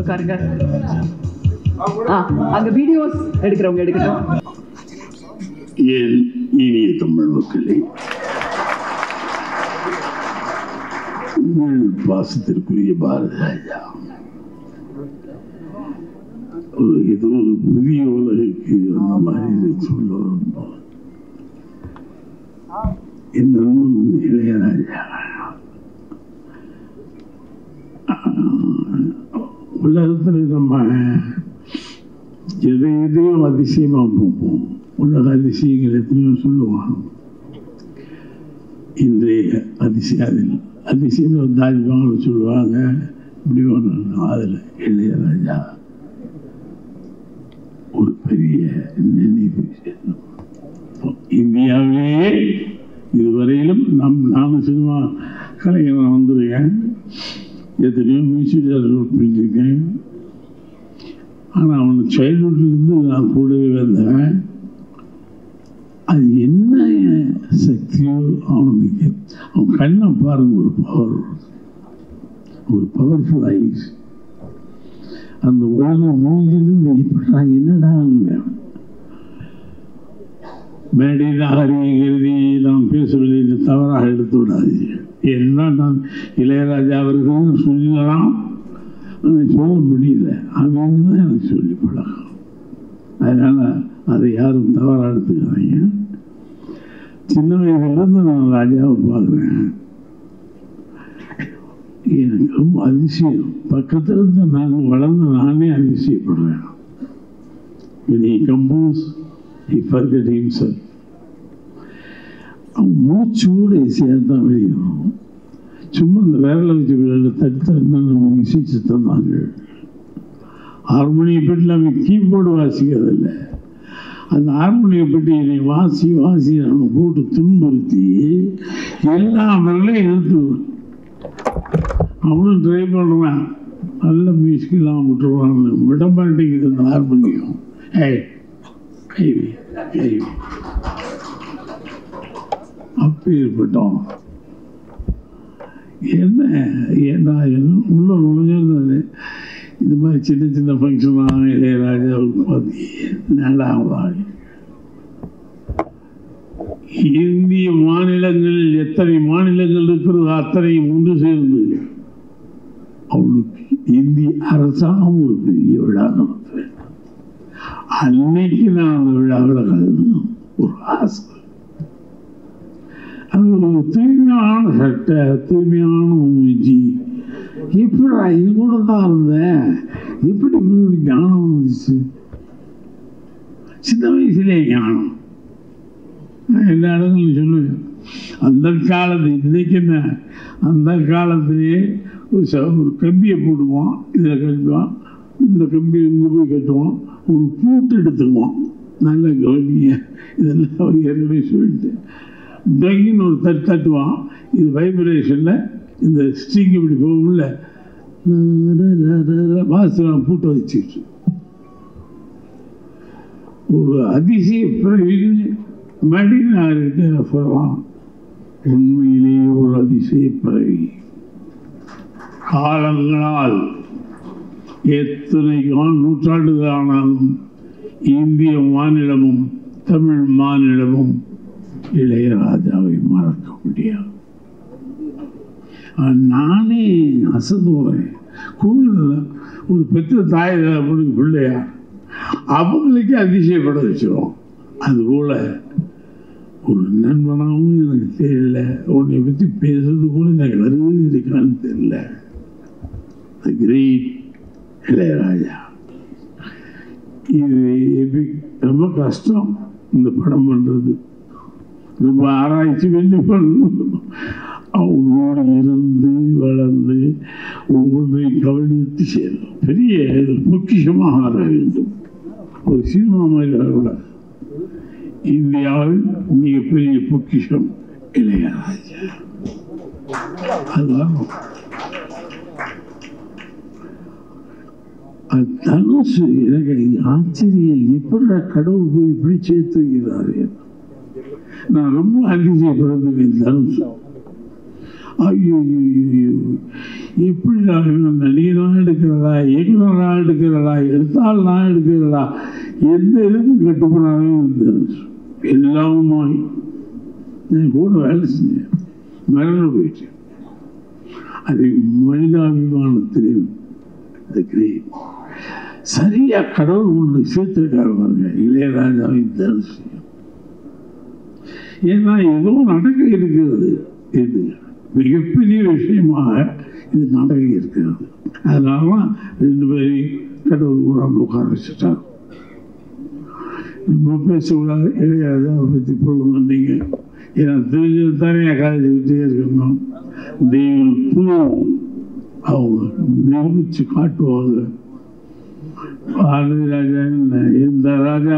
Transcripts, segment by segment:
உட்காருங்க. அங்க வீடியோஸ் எடுக்கிறவங்க எடுக்கட்டும். என் இனிய தமிழ் மக்களே, உங்கள் பாசத்திற்குரிய பாரத ராஜா ஏதோ ஒரு புதிய உலகுக்கு அந்த மாதிரி சொல்ல வந்தோம். என் நண்பன் இளையராஜா உலகத்தில் நம்ம எதையோ அதிசயமா போவோம். உலக அதிசயங்கள் எத்தனையோ சொல்லுவாங்க. இன்றைய அதிசயம் தாஜ்மஹால் சொல்லுவாங்க. இப்படி ஒன்று அதில் இளையராஜா ஒரு பெரிய நினைவு. இந்தியாவிலேயே இதுவரையிலும் நானும் சினிமா கலைஞர் வந்திருக்கேன், எத்தனையோ மியூசிக் டேரக்டர் பண்ணியிருக்கேன். ஆனால் அவன் சைல்ட்ஹுட்லேருந்து நான் கூடவே வந்தேன். அது என்ன சக்தியோ அவனுக்கு, அவன் கண்ணை பாருங்க, ஒரு பவர்ஃபுல் ஐஸ். அந்த உலகம் மூங்கிலிருந்து இப்படா என்னடான்னு மேடையில் அறிவிக்கிறது நாம் பேசவில்லை, தவறாக எடுத்து விடாது. என்ன நான் இளையராஜா அவர்கள் சொல்லலாம், அதை சொல்ல முடியல. அவங்க தான் எனக்கு சொல்லி பழகம். அதனால் அதை யாரும் தவறாக எடுத்துக்கிறாங்க. சின்ன வயதுலேருந்து நான் ராஜாவை பார்க்குறேன். எனக்கு ரொம்ப அதிசயம். பக்கத்தில் இருந்து நான் வளர்ந்து நானே அதிசயப்படுறேன். When he composed, he forgot himself. அவன் மூச்சோடு இசையாதான் வெளியும். சும்மா இந்த வேலை வச்சு விளையாட தடுத்தா நம்ம இசைச்சு தந்தாங்க. ஹார்மோனியை பெட்டில் அவன் கீபோர்டு வாசிக்கிறதில்லை. அந்த ஹார்மோனியை பெட்டி என்னை வாசி அவனை போட்டு துன்புறுத்தி எல்லா அவர்களையும் எழுத்துவான். அவனும் ட்ரை பண்ணுறான், நல்ல மியூசிக்கெல்லாம் விட்டுருவான். விட மாட்டேங்குது அந்த ஹார்மோனியம். கைவி அப்படி ஏற்பட்டோம். ஏன்னா உள்ள நுழைஞ்சிருந்தது. இது மாதிரி சின்ன ஃபங்க்ஷனாக இளையராஜாவுக்கு பார்த்து நாடாக இந்திய மாநிலங்களில் எத்தனை மாநிலங்கள் இருக்கிறது அத்தனையும் ஒன்று சேர்ந்து அவளுக்கு இந்திய அரசாங்கம் ஒரு பெரிய விழா நடத்துவேன். அன்னைக்கு நான் அந்த விழாவில் கலந்து ஒரு ஆசை. அது ஒரு தூய்மையான சட்டை, தூய்மையான மூஞ்சி. எப்படா இது கூட தான் இருந்தேன், எப்படி ஒரு ஞானம் வந்துச்சு? சின்ன வயசுலேயே ஞானம். நான் எல்லா இடங்களும் சொல்லுவேன். அந்த காலத்து இன்னைக்கு என்ன, அந்த காலத்திலேயே ஒரு கம்பியை போடுவான், இதில் கட்டுவான், இந்த கம்பியை இங்கே போய் கட்டுவான், ஒரு பூட்டு எடுத்துக்குவான். நல்ல கவனிய இதெல்லாம் ஏற்கனவே சொல்லிட்டு டங்கின்னு ஒரு தட்டுவான். இது வைப்ரேஷனில் இந்த ஸ்ட்ரிங் இப்படி போகும்ல, வாசலாம் பூட்டை வச்சுக்கிட்டு ஒரு அதிசய பிறவி மடினாருக்கு சொல்லலாம். உண்மையிலேயே ஒரு அதிசய பிறவி. காலங்களால் எத்தனை நூற்றாண்டுகள் ஆனாலும் இந்திய மாநிலமும் தமிழ் மாநிலமும் இளையராஜாவை மறக்க முடியாது. நானே அசந்துவேன். கோவிலில் ஒரு பெற்ற தாய் அப்படின்னு பிள்ளையா அவங்களுக்கே அதிசயப்பட வச்சிடும். அதுபோல் ஒரு நண்பனாகவும் எனக்கு தெரியல, உன்னை பற்றி பேசுறது கூட எனக்கு வருது இருக்கான்னு தெரியல. தி கிரேட் இளையராஜா. இது ரொம்ப கஷ்டம் இந்த படம் பண்ணுறது. ரொம்ப ஆராய்ச்சி பண்ணி பண்ணணும். அவங்களோடு இருந்து வளர்ந்து ஒவ்வொன்றையும் கவனித்து செய்யணும். பெரிய பொக்கிஷமாக ஆக வேண்டும். ஒரு சினிமா மாதிரி வரக்கூடாது. இந்தியாவில் மிகப்பெரிய பொக்கிஷம் இளையராஜா. அதுதான் தனுசு. எனக்கு ஆச்சரியம், எப்படி கடவுள் போய் இப்படி சேர்த்துக்கிறாரு. நான் ரொம்ப அதிசயப்படுறதுவேன். தனுசு ஐயோ எப்படி நடிகனாக எடுக்கிறதா, இயக்குனராக எடுக்கிறதா, எழுத்தாளனாக எடுக்கிறதா, எந்த இதுக்கும் கட்டுப்படாமே இருந்தது. எல்லாமுமாய் நான் கூட வேலை செஞ்சேன், மறந்து போயிட்டேன். அது மனிதாபிமானத்திலே சரியா கடவுள் ஒன்று சேர்த்திருக்காரு பாருங்க இளையராஜாவின் தரிசனம். ஏன்னா எதுவும் நடக்க இருக்கிறது, இது மிகப்பெரிய விஷயமாக இது நடக்க இருக்கிறது. அதனால 2 பேரையும் கடவுள் கூட உட்கார வச்சுட்டார். நம்ம பேசக்கூடாது, இளையராஜாவை பற்றி பொழுது நீங்கள் ஏன்னா தெரிஞ்சது தனியாக கதைச்சுக்கிட்டே இருக்கணும். தெய்வம் அவங்க நிரூபித்து காட்டுவாங்க. பாரதி ராஜா இல்லை, இந்த ராஜா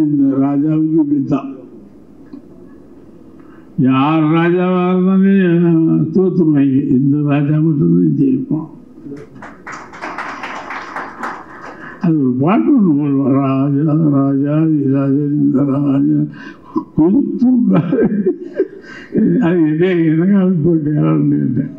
இந்த ராஜாவுக்கு இப்படித்தான். யார் ராஜாவாக இருந்தாலும் தோற்றுவாங்க, இந்த ராஜா மட்டும்தான் ஜெயிப்போம். அது ஒரு பாட்டு ஒன்று போடுவோம், ராஜா ராஜா ராஜா இந்த ராஜா கொடுத்து அது எனக்கு போட்டு இறந்துட்டேன்.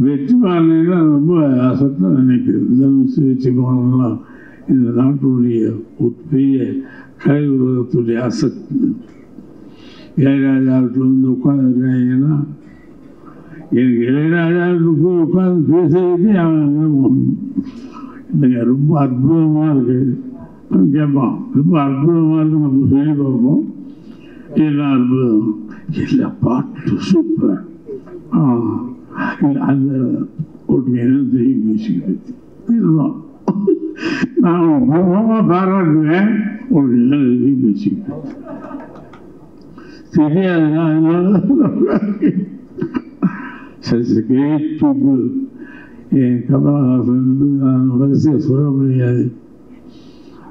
வெற்றிமாறலாம் ரொம்ப அசத்தான் நினைக்கிறது. தனுசு வெற்றிமாறலாம் இந்த நாட்டுடைய ஒரு பெரிய கலை உலகத்துடைய அசத்து. இளையராஜாவில் உட்காந்துருக்காங்கன்னா எனக்கு இளையராஜாவில் போய் உட்காந்து பேசுறதுக்கே இல்லைங்க ரொம்ப அற்புதமாக இருக்குது கேட்பான். ரொம்ப அற்புதமாக இருக்கு, நம்ம சொல்லி பார்ப்போம். என்ன அற்புதம், இல்லை பாட்டு சூப்பர், அந்த ஓட்டுமையான தெரியும் மியூசிக் இதுதான் நான் பாராட்டுவேன். ஒரு மியூசிக் தெரியாதுன்னா என் கமலஹாசன் நான் வரிசையை சொல்ல முடியாது.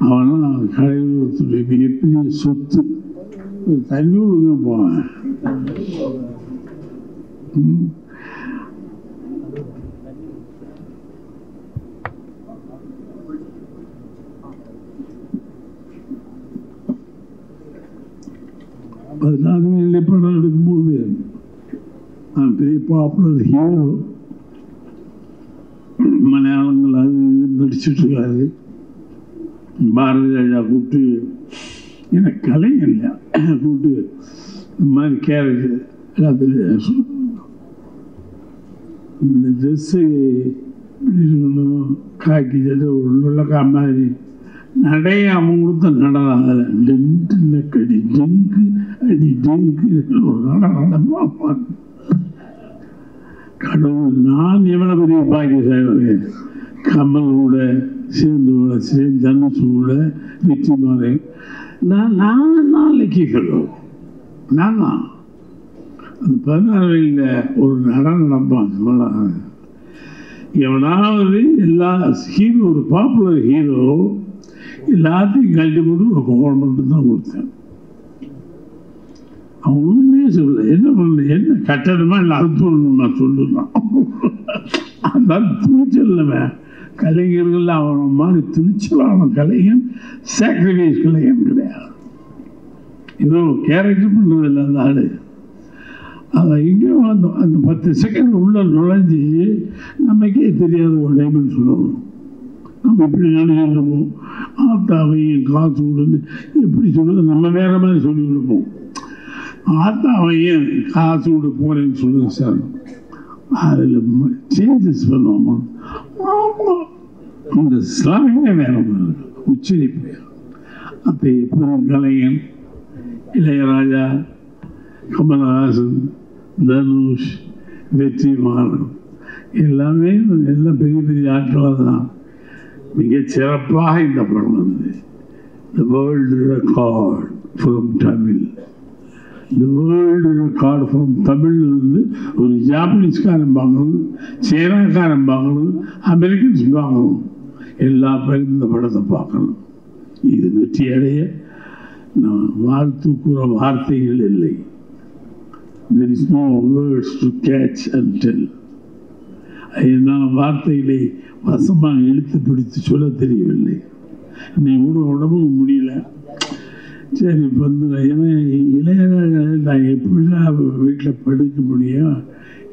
அவனால் கலைஞர்களுடைய மிகப்பெரிய சொத்து. தண்ணி விடுங்க போவேன். பதினாறு படம் எடுக்கும்போது நான் பெரிய பாப்புலர் ஹீரோ, மலையாளங்கள் அது நடிச்சுட்டு இருக்காரு. பாரதி ராஜா கூப்பிட்டு எனக்கு கலைஞர் இல்லையா கூப்பிட்டு இந்த மாதிரி கேரக்டர் எல்லாத்துலேயும் இந்த ட்ரெஸ்ஸு இப்படி இருக்கணும், காக்கி சட்டை உள்ளக்கா மாதிரி நடைய அவங்க கொடுத்த நடனம். அதில் டென்ட்டு கடி டெங்கு அடி டெங்கு ஒரு நடனமா கடவுள். நான் எவ்வளோ பெரிய பாக்கியசாலி, கமல் கூட சேர்ந்து தனுசு கூட வெற்றி மாறேன். நான் இலக்கியங்களும் நான் அந்த 16 வயதில் ஒரு நடனம் நடப்பான். எவனாவது எல்லா ஹீரோ, ஒரு பாப்புலர் ஹீரோ எல்லாத்தையும் கழட்டி போட்டு ஒரு கோவம் மட்டும்தான் கொடுத்தேன். அவன் ஒன்றுமே சொல்லலை. என்ன பண்ணல, என்ன கட்டணமா இல்லை அறுத்துணுமா சொல்லலாம். அந்த துணிச்சல்ல கலைஞர்கள் அவன மாதிரி துணிச்சலான கலைஞன் சாக்ரிஃபைஸ் கலைஞன் கிடையாது. ஏதோ கேரக்டர் பண்ணுறது இல்லை அந்த ஆள். அதை இங்கே வந்தோம் அந்த 10 செகண்ட் உள்ள நுழைஞ்சி நமக்கே தெரியாத ஒரு டைமெண்ட் சொல்லணும். நம்ம இப்படி நினைச்சிருப்போம், ஆத்தாவையும் காசு விடுன்னு எப்படி சொல்லுறது, நம்ம வேற மாதிரி சொல்லி கொடுப்போம். ஆத்தாவையும் காசு விட போறேன்னு சொல்லுங்க சார், அதில் சேஞ்சஸ் பண்ணுவோமா? ஆமாம், இந்த ஸ்லாங்கே வேணும், உச்சரிப்பு. அப்போ பெருங்கலைஞன் இளையராஜா, கமலஹாசன், தனுஷ், வெற்றிமாறன் எல்லாமே எல்லாம் பெரிய பெரிய ஆட்களாக தான். மிகச்சிறப்பாக இந்த படம் வந்து the world record from Tamil. The world record from Tamil வந்து ஒரு ஜாப்பனீஸ்காரன் பார்க்கணும், சைனாக்காரன் பார்க்கணும், அமெரிக்கன்ஸ் பார்க்கணும், எல்லா பேரும் இந்த படத்தை பார்க்கணும். இது வெற்றி அடைய நான் வாழ்த்து கூற வார்த்தைகள் இல்லை. There is no words to catch and tell. நான் வார்த்தைகளை வசமாக இழுத்து பிடித்து சொல்ல தெரியவில்லை. நீ உடம்புக்கு முடியல, சரி இப்போ வந்து ஏன்னா இளையராஜா நான் எப்படிலாம் வீட்டில் படுக்க முடியும்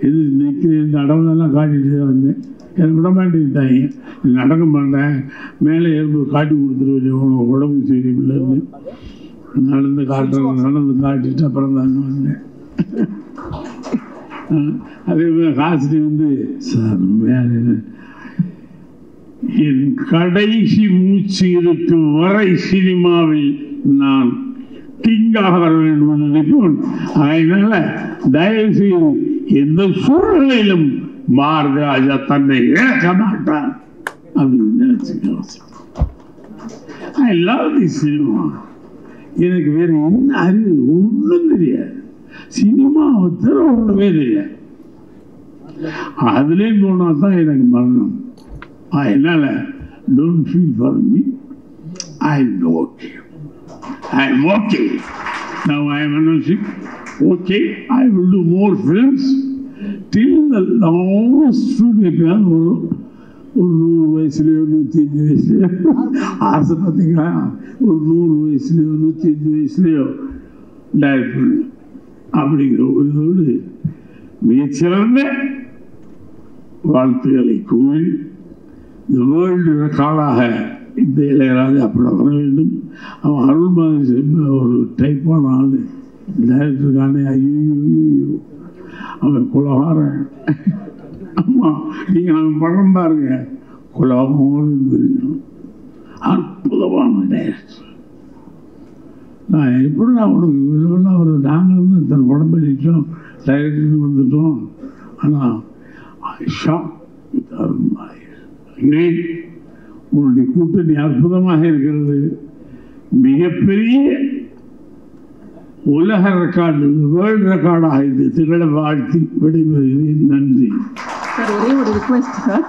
எது நிற்கிறேன் நடவதெல்லாம் காட்டிட்டு தான் வந்தேன். எனக்கு விட மாட்டேங்கிட்டாங்க. நடக்க மாட்டேன், மேலே ஏற்பு காட்டி கொடுத்துருவேன், உனக்கு உடம்பு சரியில்லைன்னு. நடந்து காட்டிட்டு அப்புறம் தாங்க வந்தேன். அதே மாதிரி ஹாஸ்டல் வந்து சார் வேறு என் கடைசி மூச்சு இருக்கும் வரை சினிமாவில் நான் கிங்காக வர வேண்டும் என்று நினைப்போம். அதனால தயவு செய்து எந்த சூழ்நிலையிலும் பாரதி ராஜா தன்னை இழக்க மாட்டார் அப்படின்னு நினைச்சுக்கலாம். I love the cinema. எனக்கு வேற என்ன அறிவு ஒன்றும் தெரியாது. சினிமாவை தர ஒன்றுமே தெரியாது. அதுலேயே போனா தான் எனக்கு மரணம். அதனால don't feel for me. I am okay. I am okay. Now I am announcing, okay, I will do more films till the last film. ஒரு 100 வயசுலையோ 105 வயசுலையோ ஆசை பார்த்தீங்களா, ஒரு 100 வயசுலையோ 105 வயசுலையோ டைரக்ட் பண்ணு அப்படிங்கிற ஒரு இதோடு மிகச்சிறந்த வாழ்த்துக்களை கூறி இந்த வேர்ல்டு ரெக்கார்டாக இந்த இளையராஜா படம் வர வேண்டும். அவன் அருள் மாதிரி ஒரு டைப்பான ஆள் டைரக்டருக்கான. ஐயோ அவன் குலகாரன். ஆமாம், நீங்கள் அவன் படம் பாருங்க, குலகாரம் தெரியும். அற்புதமான டைரக்டர். நான் எப்படி அவனுக்கு இதெல்லாம் அவர் நாங்கள் வந்து இத்தனை படம் பண்ணிட்டோம், டைரக்டருக்கு வந்துட்டோம். ஆனால் ஷாக் வித் அருள் மாதிரி கிரேட். உன்னுடைய கூட்டணி அற்புதமாக இருக்கிறது. மிகப்பெரிய உலக ரெக்கார்டு, வேர்ல்டு ரெக்கார்டாக இது திகழ வாழ்த்தி விடைபெறுகிறேன். நன்றி. சார், ஒரே ஒரு ரிக்வெஸ்ட் சார்.